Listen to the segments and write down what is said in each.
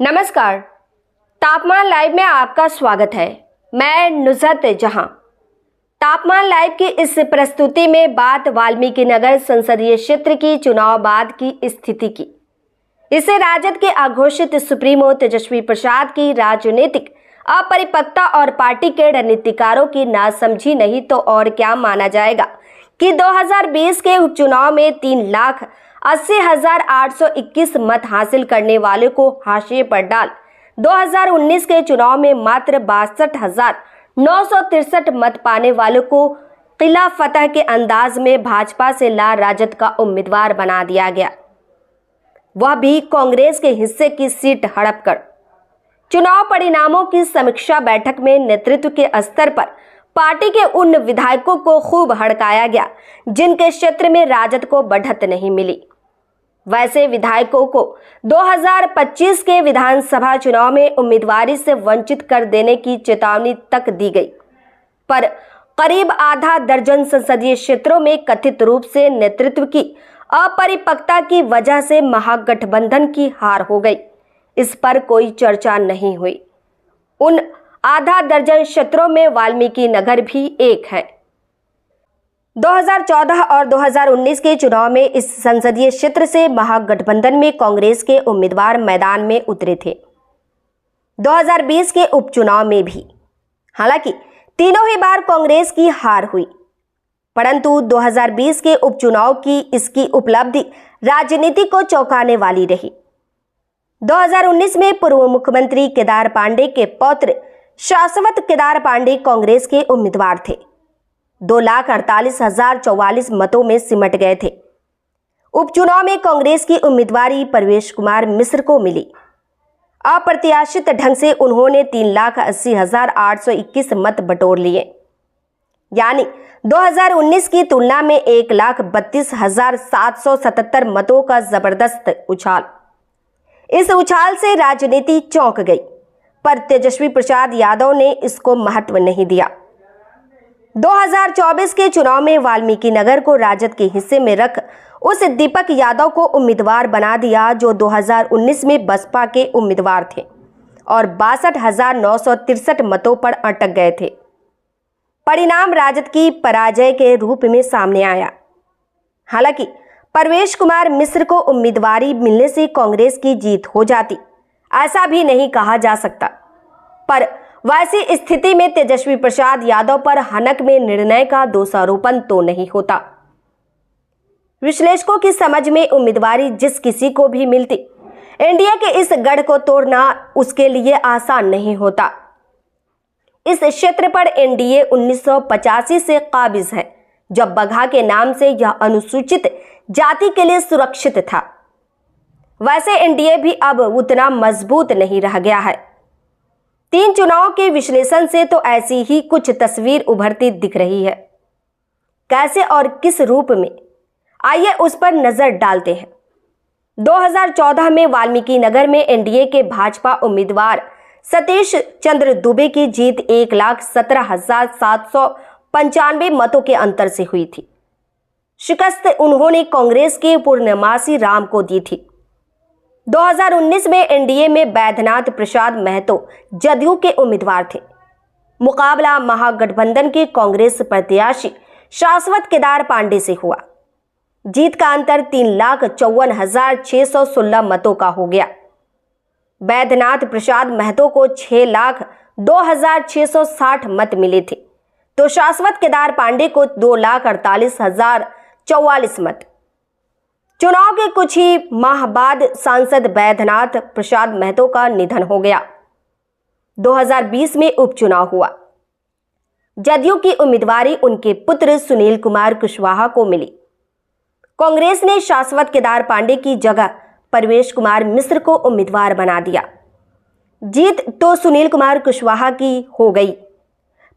नमस्कार। तापमान लाइव में आपका स्वागत है। मैं नुसरत जहां। तापमान लाइव की इस प्रस्तुति में बात वाल्मीकि नगर संसदीय क्षेत्र की चुनाव बाद की स्थिति की। इसे राजद के अघोषित सुप्रीमो तेजस्वी प्रसाद की राजनीतिक अपरिपक्वता और पार्टी के रणनीतिकारों की नासमझी नहीं तो और क्या माना जाएगा कि 2020 के उपचुनाव में 3,80,821 मत हासिल करने वाले को हाशिए पर डाल 2019 के चुनाव में मात्र 62,963 मत पाने वाले को किला फतह के अंदाज में भाजपा से ला राजद का उम्मीदवार बना दिया गया, वह भी कांग्रेस के हिस्से की सीट हड़प कर। चुनाव परिणामों की समीक्षा बैठक में नेतृत्व के स्तर पर पार्टी के उन विधायकों को खूब हड़काया गया जिनके क्षेत्र में राजद को बढ़त नहीं मिली। वैसे विधायकों को 2025 के विधानसभा चुनाव में उम्मीदवारी से वंचित कर देने की चेतावनी तक दी गई, पर करीब आधा दर्जन संसदीय क्षेत्रों में कथित रूप से नेतृत्व की अपरिपक्वता की वजह से महागठबंधन की हार हो गई। इस पर कोई चर्चा नहीं हुई। उन आधा दर्जन क्षेत्रों में वाल्मीकि नगर भी एक है। 2014 और 2019 के चुनाव में इस संसदीय क्षेत्र से महागठबंधन में कांग्रेस के उम्मीदवार मैदान में उतरे थे। 2020 के उपचुनाव में भी हालांकि तीनों ही बार कांग्रेस की हार हुई, परंतु 2020 के उपचुनाव की इसकी उपलब्धि राजनीति को चौंकाने वाली रही। 2019 में पूर्व मुख्यमंत्री केदार पांडे के पौत्र शाश्वत केदार पांडे कांग्रेस के उम्मीदवार थे। 2,48,044 मतों में सिमट गए थे। उपचुनाव में कांग्रेस की उम्मीदवारी परवेश कुमार मिश्र को मिली। अप्रत्याशित ढंग से उन्होंने 3,80,821 मत बटोर लिए, यानी 2019 की तुलना में 1,32,777 मतों का जबरदस्त उछाल। इस उछाल से राजनीति चौंक गई, पर तेजस्वी प्रसाद यादव ने इसको महत्व नहीं दिया। 2024 के चुनाव में वाल्मीकि नगर को राजद के हिस्से में रख उस दीपक यादव को उम्मीदवार बना दिया जो 2019 में बसपा के उम्मीदवार थे और 62,963 मतों पर अटक गए थे। परिणाम राजद की पराजय के रूप में सामने आया। हालांकि परवेश कुमार मिश्र को उम्मीदवारी मिलने से कांग्रेस की जीत हो जाती, ऐसा भी नहीं कहा जा सकता, पर वैसी स्थिति में तेजस्वी प्रसाद यादव पर हनक में निर्णय का दोषारोपण तो नहीं होता। विश्लेषकों की समझ में उम्मीदवारी जिस किसी को भी मिलती, एनडीए के इस गढ़ को तोड़ना उसके लिए आसान नहीं होता। इस क्षेत्र पर एनडीए 1985 से काबिज है, जब बगहा के नाम से यह अनुसूचित जाति के लिए सुरक्षित था। वैसे एनडीए भी अब उतना मजबूत नहीं रह गया है। 3 चुनाव के विश्लेषण से तो ऐसी ही कुछ तस्वीर उभरती दिख रही है। कैसे और किस रूप में, आइए उस पर नजर डालते हैं। 2014 में वाल्मीकि नगर में एनडीए के भाजपा उम्मीदवार सतीश चंद्र दुबे की जीत 1,17,795 मतों के अंतर से हुई थी। शिकस्त उन्होंने कांग्रेस के पूर्णमासी राम को दी थी। 2019 में एनडीए में बैद्यनाथ प्रसाद महतो जदयू के उम्मीदवार थे। मुकाबला महागठबंधन के कांग्रेस प्रत्याशी शाश्वत केदार पांडे से हुआ। जीत का अंतर 3,54,616 मतों का हो गया। बैद्यनाथ प्रसाद महतो को 6,02,660 मत मिले थे, तो शाश्वत केदार पांडे को 2,48,044 मत। चुनाव के कुछ ही माह बाद सांसद बैद्यनाथ प्रसाद महतो का निधन हो गया। 2020 में उपचुनाव हुआ। जदयू की उम्मीदवारी उनके पुत्र सुनील कुमार कुशवाहा को मिली। कांग्रेस ने शाश्वत केदार पांडे की जगह परवेश कुमार मिश्र को उम्मीदवार बना दिया। जीत तो सुनील कुमार कुशवाहा की हो गई,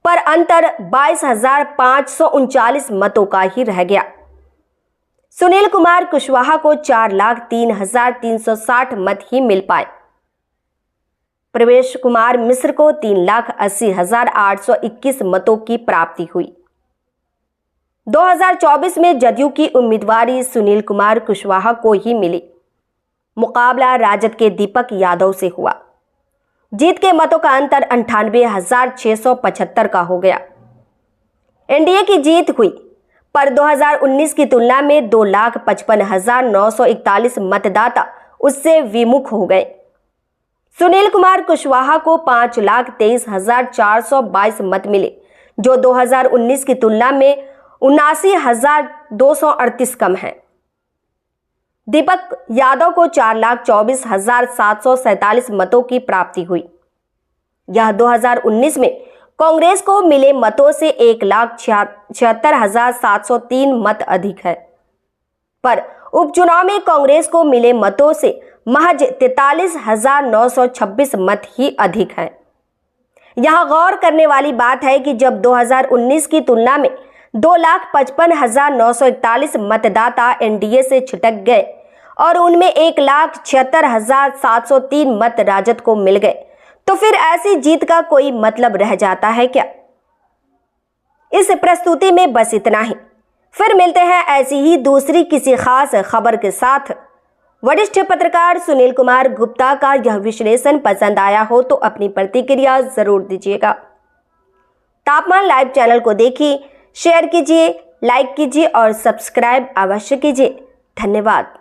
पर अंतर 22,539 मतों का ही रह गया। सुनील कुमार कुशवाहा को 4,03,360 मत ही मिल पाए। परवेश कुमार मिश्र को 3,80,821 मतों की प्राप्ति हुई। 2024 में जदयू की उम्मीदवारी सुनील कुमार कुशवाहा को ही मिली। मुकाबला राजद के दीपक यादव से हुआ। जीत के मतों का अंतर 98,675 का हो गया। एनडीए की जीत हुई, पर 2019 की तुलना में 2,55,941 मतदाता उससे विमुख हो गए। सुनील कुमार कुशवाहा को 5,23,422 मत मिले, जो 2019 की तुलना में 79,238 कम है। दीपक यादव को 4,24,747 मतों की प्राप्ति हुई। यह 2019 में कांग्रेस को मिले मतों से 1,76,703 मत अधिक है, पर उपचुनाव में कांग्रेस को मिले मतों से महज 43,926 मत ही अधिक है। यहां गौर करने वाली बात है कि जब 2019 की तुलना में 2,55,941 मतदाता एनडीए से छिटक गए और उनमें 1,76,703 मत राजद को मिल गए, तो फिर ऐसी जीत का कोई मतलब रह जाता है क्या? इस प्रस्तुति में बस इतना ही। फिर मिलते हैं ऐसी ही दूसरी किसी खास खबर के साथ। वरिष्ठ पत्रकार सुनील कुमार गुप्ता का यह विश्लेषण पसंद आया हो तो अपनी प्रतिक्रिया जरूर दीजिएगा। तापमान लाइव चैनल को देखिए, शेयर कीजिए, लाइक कीजिए और सब्सक्राइब अवश्य कीजिए। धन्यवाद।